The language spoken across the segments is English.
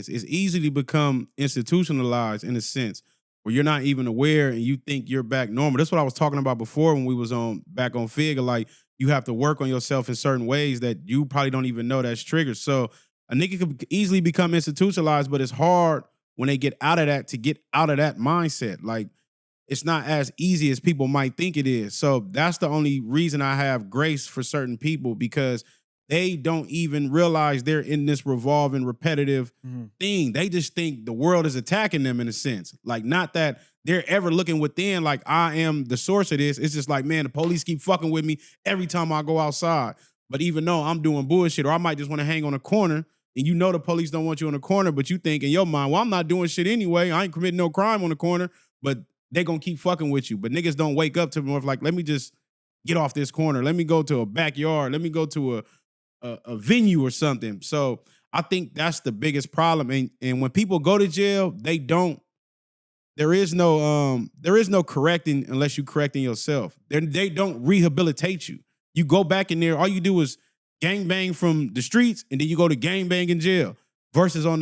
It's easy to become institutionalized in a sense where you're not even aware and you think you're back normal. That's what I was talking about before when we was on back on Figure. Like you have to work on yourself in certain ways that you probably don't even know that's triggered. So a nigga could easily become institutionalized, but it's hard when they get out of that to get out of that mindset. Like it's not as easy as people might think it is. So that's the only reason I have grace for certain people because they don't even realize they're in this revolving, repetitive thing. They just think the world is attacking them in a sense. Like, not that they're ever looking within, like, I am the source of this. It's just like, man, the police keep fucking with me every time I go outside. But even though I'm doing bullshit, or I might just want to hang on a corner, and you know the police don't want you on the corner, but you think in your mind, well, I'm not doing shit anyway. I ain't committing no crime on the corner, but they gonna keep fucking with you. But niggas don't wake up to more like, let me just get off this corner. Let me go to a backyard. Let me go to a venue or something. So I think that's the biggest problem. And when people go to jail, there is no correcting unless you correcting yourself. They don't rehabilitate you. You go back in there, all you do is gangbang from the streets, and then you go to gangbang in jail. Versus on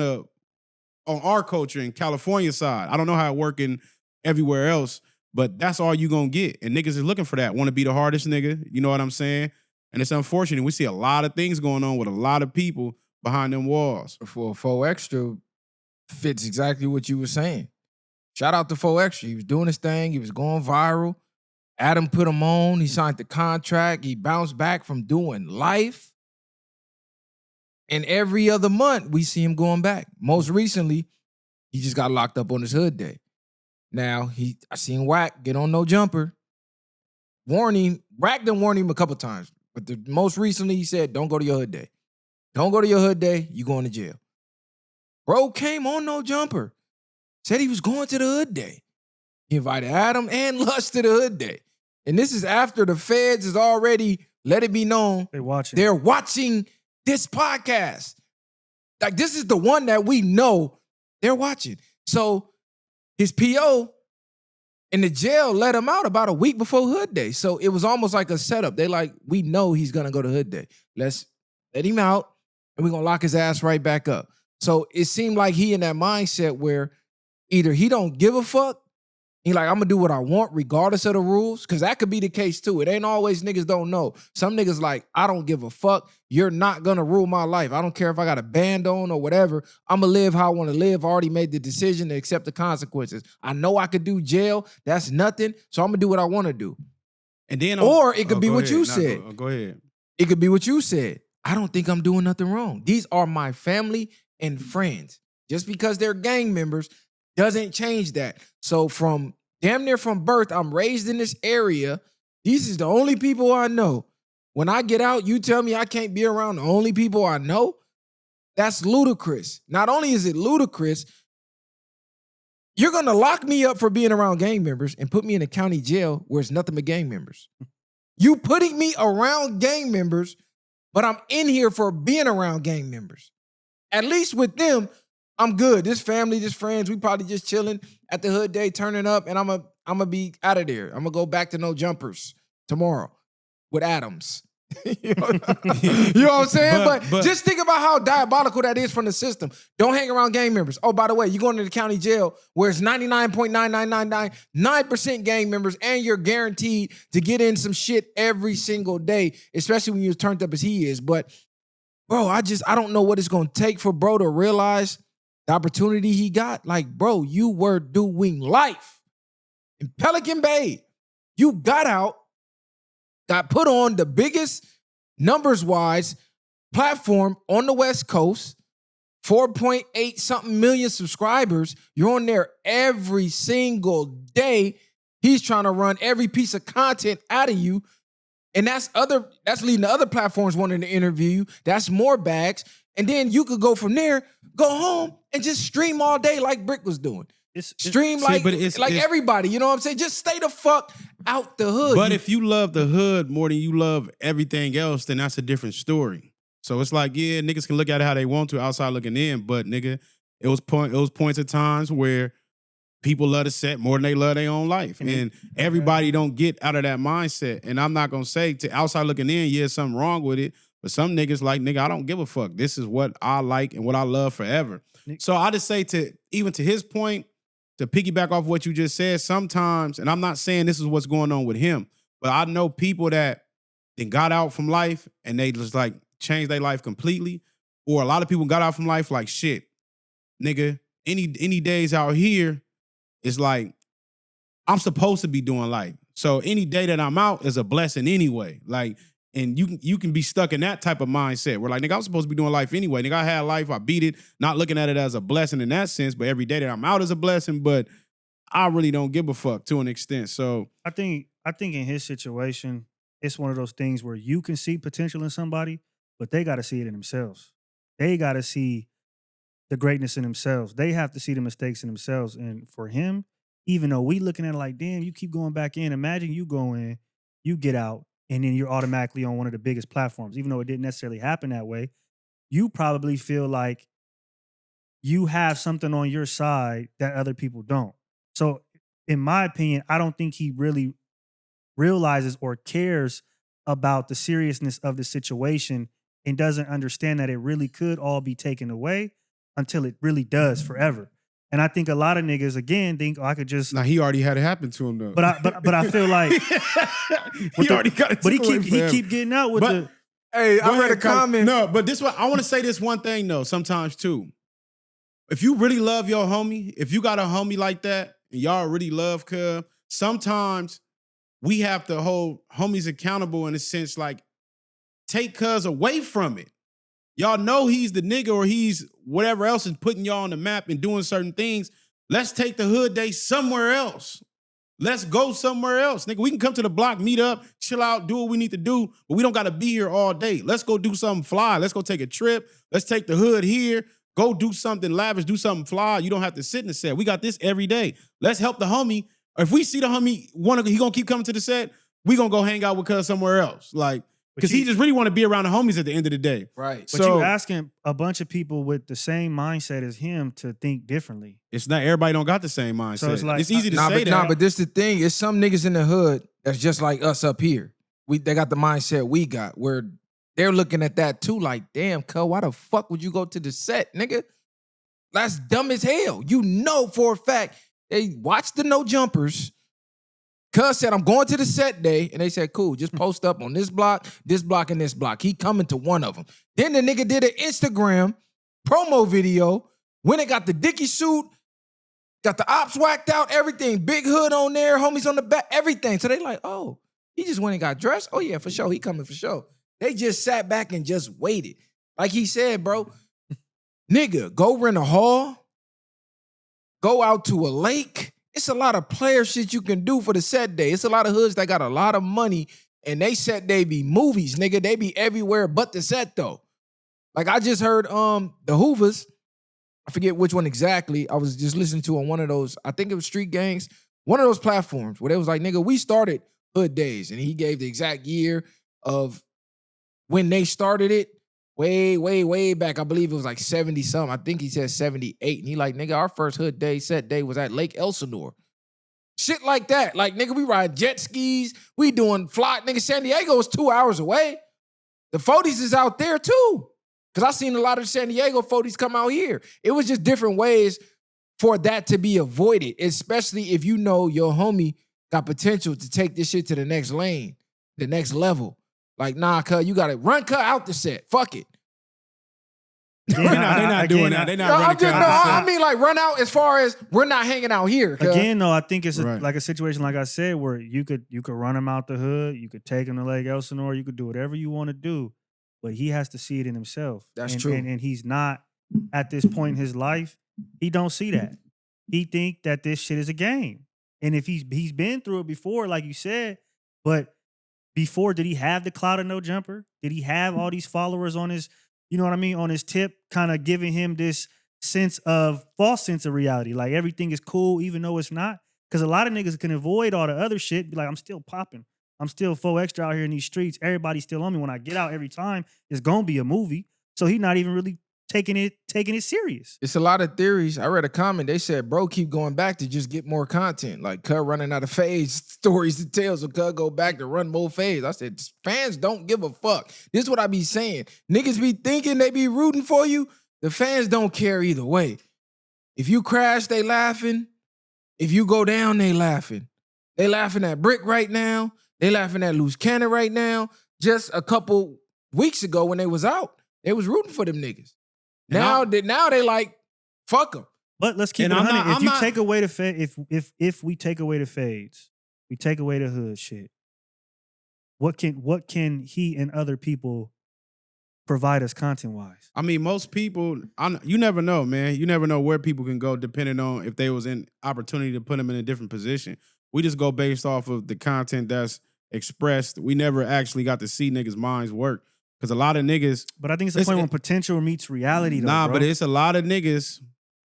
our culture in California side. I don't know how it working everywhere else, but that's all you gonna get. And niggas is looking for that. Want to be the hardest nigga. You know what I'm saying? And it's unfortunate. We see a lot of things going on with a lot of people behind them walls. For Faux Extra fits exactly what you were saying. Shout out to Faux Extra. He was doing his thing. He was going viral. Adam put him on. He signed the contract. He bounced back from doing life. And every other month, we see him going back. Most recently, he just got locked up on his hood day. Now, I seen Wack get on No Jumper. Wack done warned him a couple times. But the most recently, he said, don't go to your hood day. Don't go to your hood day, you going to jail. Bro came on No Jumper. Said he was going to the hood day. He invited Adam and Lush to the hood day. And this is after the feds has already let it be known they're watching this podcast. Like, this is the one that we know they're watching. So his PO in the jail let him out about a week before hood day. So it was almost like a setup. They like, we know he's going to go to hood day. Let's let him out, and we're going to lock his ass right back up. So it seemed like he in that mindset where either he don't give a fuck, he like, I'm going to do what I want regardless of the rules, because that could be the case too. It ain't always niggas don't know. Some niggas like, I don't give a fuck. You're not going to rule my life. I don't care if I got a band on or whatever. I'm going to live how I want to live. I already made the decision to accept the consequences. I know I could do jail. That's nothing. So I'm going to do what I want to do. And then, or it could be what you said. Go ahead. It could be what you said. I don't think I'm doing nothing wrong. These are my family and friends. Just because they're gang members doesn't change that. So from damn near from birth, I'm raised in this area. These is the only people I know. When I get out, you tell me I can't be around the only people I know? That's ludicrous. Not only is it ludicrous, you're going to lock me up for being around gang members and put me in a county jail where it's nothing but gang members. You putting me around gang members, but I'm in here for being around gang members. At least with them, I'm good. This family, this friends, we probably just chilling at the hood day, turning up, and I'm gonna be out of there. I'm gonna go back to No Jumpers tomorrow with Adams. You know what I'm saying? But just think about how diabolical that is from the system. Don't hang around gang members. Oh, by the way, you're going to the county jail where it's 99.99999% gang members, and you're guaranteed to get in some shit every single day, especially when you're turned up as he is. But bro, I don't know what it's gonna take for bro to realize the opportunity he got. Like, bro, you were doing life in Pelican Bay. You got out, got put on the biggest numbers-wise platform on the West Coast, 4.8 something million subscribers. You're on there every single day. He's trying to run every piece of content out of you. And that's leading to other platforms wanting to interview you. That's more bags. And then you could go from there, go home, and just stream all day like Brick was doing. Stream like everybody, you know what I'm saying? Just stay the fuck out the hood. But if you love the hood more than you love everything else, then that's a different story. So it's like, yeah, niggas can look at it how they want to outside looking in, but nigga, it was points at times where people love the set more than they love their own life. And everybody don't get out of that mindset. And I'm not going to say to outside looking in, yeah, something wrong with it. But some niggas like, nigga, I don't give a fuck. This is what I like and what I love forever. So I just say even to his point, to piggyback off what you just said, sometimes, and I'm not saying this is what's going on with him, but I know people that then got out from life and they just like changed their life completely. Or a lot of people got out from life like, shit, nigga, any days out here, it's like, I'm supposed to be doing life. So any day that I'm out is a blessing anyway. Like, and you can be stuck in that type of mindset where like, nigga, I'm supposed to be doing life anyway. Nigga, I had life, I beat it, not looking at it as a blessing in that sense, but every day that I'm out is a blessing, but I really don't give a fuck to an extent. So I think in his situation, it's one of those things where you can see potential in somebody, but they got to see it in themselves. They got to see the greatness in themselves. They have to see the mistakes in themselves. And for him, even though we looking at it like, damn, you keep going back in. Imagine you go in, you get out, and then you're automatically on one of the biggest platforms. Even though it didn't necessarily happen that way, you probably feel like you have something on your side that other people don't. So in my opinion, I don't think he really realizes or cares about the seriousness of the situation and doesn't understand that it really could all be taken away until it really does forever. And I think a lot of niggas, again, think, oh, I could just... Now, he already had it happen to him, though. But I feel like... he already got it. But he keep getting out with the... Hey, I read a comment. No, but this one, I want to say this one thing, though, sometimes, too. If you really love your homie, if you got a homie like that, and y'all really love cuz, sometimes we have to hold homies accountable in a sense, like, take cuz away from it. Y'all know he's the nigga or he's whatever else is putting y'all on the map and doing certain things. Let's take the hood day somewhere else. Let's go somewhere else. Nigga, we can come to the block, meet up, chill out, do what we need to do, but we don't got to be here all day. Let's go do something fly. Let's go take a trip. Let's take the hood here. Go do something lavish, do something fly. You don't have to sit in the set. We got this every day. Let's help the homie. If we see the homie, he gonna keep coming to the set, we gonna go hang out with cuz somewhere else. Like, because he just really want to be around the homies at the end of the day. Right. But you asking a bunch of people with the same mindset as him to think differently. It's not, everybody don't got the same mindset. So it's like, it's easy to say that. Nah, but this the thing. It's some niggas in the hood that's just like us up here. They got the mindset we got where they're looking at that too like, damn, cuz, why the fuck would you go to the set, nigga? That's dumb as hell. You know for a fact, they watched the No Jumpers. Cuz said, I'm going to the set day. And they said, cool, just post up on this block, and this block. He coming to one of them. Then the nigga did an Instagram promo video. When it got the Dickie suit, got the ops whacked out, everything. Big hood on there, homies on the back, everything. So they like, oh, he just went and got dressed? Oh yeah, for sure, he coming for sure. They just sat back and just waited. Like he said, bro, nigga, go rent a hall, go out to a lake. It's a lot of player shit you can do for the set day. It's a lot of hoods that got a lot of money and they set they be movies, nigga. They be everywhere but the set though. Like I just heard the Hoovers, I forget which one exactly. I was just listening to on one of those, I think it was Street Gangs, one of those platforms where they was like, nigga, we started Hood Days. And he gave the exact year of when they started it. Way back. I believe it was like 70 something. I think he said 78. And he like, nigga, our first hood day, set day was at Lake Elsinore. Shit like that. Like, nigga, we ride jet skis. We doing fly. Nigga, San Diego is 2 hours away. The 40s is out there too. Because I seen a lot of San Diego 40s come out here. It was just different ways for that to be avoided, especially if you know your homie got potential to take this shit to the next lane, the next level. Like, nah, cuz, you got to run cuz out the set. Fuck it. They're not doing that. They're not running cuz out the set. I mean, like, run out as far as we're not hanging out here. Cuz. Again, though, I think it's like a situation, like I said, where you could run him out the hood. You could take him to Lake Elsinore. You could do whatever you want to do. But he has to see it in himself. That's true. And he's not, at this point in his life, he don't see that. He think that this shit is a game. And if he's been through it before, like you said, but before, did he have the clout of No Jumper? Did he have all these followers on his, you know what I mean, on his tip, kind of giving him this false sense of reality? Like everything is cool, even though it's not. Because a lot of niggas can avoid all the other shit. Be like, I'm still popping. I'm still Faux Extra out here in these streets. Everybody's still on me. When I get out every time, it's gonna be a movie. So he's not even really taking it serious. It's a lot of theories. I read a comment. They said, bro, keep going back to just get more content. Like, cuz running out of phase stories to tell, so cuz go back to run more phase. I said, fans don't give a fuck. This is what I be saying. Niggas be thinking they be rooting for you. The fans don't care either way. If you crash, they laughing. If you go down, they laughing. They laughing at Brick right now. They laughing at Loose Cannon right now. Just a couple weeks ago when they was out, they was rooting for them niggas. Now they like, fuck them. But let's keep it 100. If you take away the if we take away the fades, we take away the hood shit. What can he and other people provide us content wise? I mean, most people, you never know, man. You never know where people can go depending on if they was in opportunity to put them in a different position. We just go based off of the content that's expressed. We never actually got to see niggas' minds work. Because a lot of niggas... But I think it's a point when potential meets reality, though, Nah, bro. but it's a lot of niggas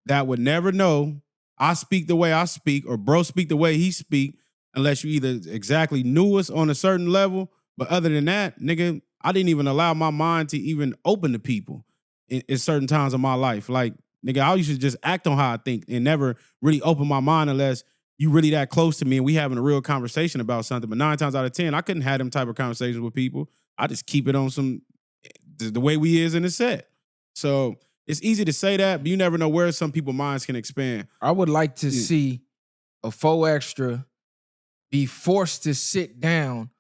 that would never know I speak the way I speak or bro speak the way he speak unless you either exactly knew us on a certain level. But other than that, nigga, I didn't even allow my mind to even open to people in certain times of my life. Like, nigga, I used to just act on how I think and never really open my mind unless you really that close to me and we having a real conversation about something. But 9 times out of 10, I couldn't have them type of conversations with people. I just keep it on the way we is in the set. So it's easy to say that, but you never know where some people's minds can expand. I would like to see a Faux Extra be forced to sit down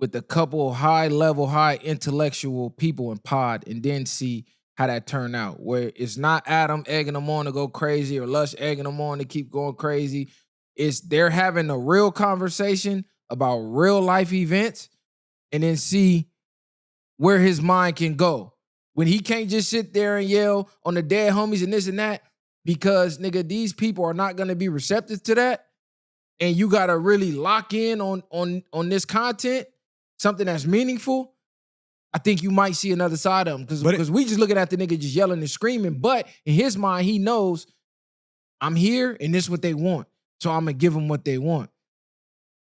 with a couple high-level, high-intellectual people in pod and then see how that turn out, where it's not Adam egging them on to go crazy or Lush egging them on to keep going crazy. It's they're having a real conversation about real-life events and then see where his mind can go. When he can't just sit there and yell on the dead homies and this and that, because, nigga, these people are not going to be receptive to that, and you got to really lock in on this content, something that's meaningful, I think you might see another side of him. Because we just looking at the nigga just yelling and screaming, but in his mind, he knows I'm here and this is what they want. So I'm going to give them what they want.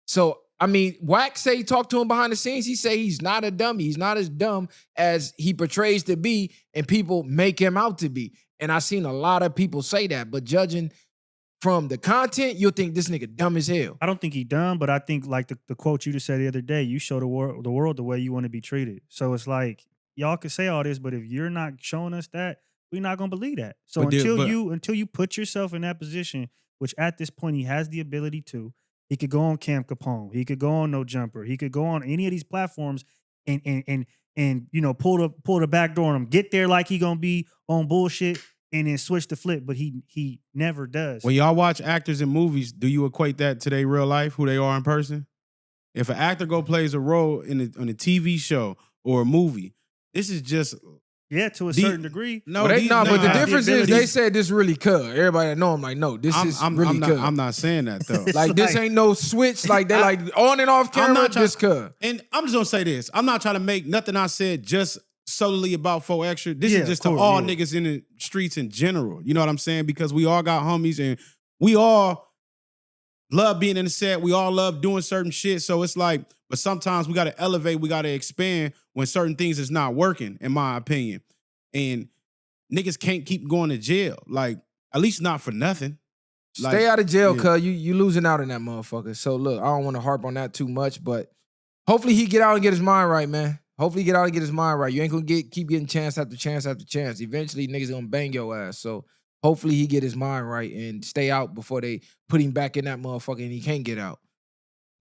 So, I mean, Wack say he talked to him behind the scenes. He say he's not a dummy. He's not as dumb as he portrays to be, and people make him out to be. And I've seen a lot of people say that, but judging from the content, you'll think this nigga dumb as hell. I don't think he dumb, but I think like the quote you just said the other day, you show the world the way you want to be treated. So it's like, y'all can say all this, but if you're not showing us that, we're not gonna believe that. So until you put yourself in that position, which at this point he has the ability to, he could go on Camp Capone, he could go on No Jumper, he could go on any of these platforms and you know pull the back door on him, get there like he gonna be on bullshit, and then switch the flip, but he never does. When y'all watch actors in movies, do you equate that to their real life, who they are in person? If an actor plays a role on a TV show or a movie, this is just... Yeah, to a certain degree. But the difference is they said this really could. Everybody that know I'm like, no, this is really could. I'm not saying that though. Like this ain't no switch. Like they like on and off camera. This could. And I'm just gonna say this. I'm not trying to make nothing I said just solely about Faux Extra. This is just to all niggas in the streets in general. You know what I'm saying? Because we all got homies and we all love being in the set. We all love doing certain shit. So it's like, but sometimes we got to elevate. We got to expand when certain things is not working, in my opinion. And niggas can't keep going to jail. Like, at least not for nothing. Stay out of jail, cuz you losing out on that motherfucker. So look, I don't want to harp on that too much, but hopefully he get out and get his mind right, man. Hopefully he get out and get his mind right. You ain't gonna keep getting chance after chance after chance. Eventually niggas gonna bang your ass. So hopefully he get his mind right and stay out before they put him back in that motherfucker and he can't get out.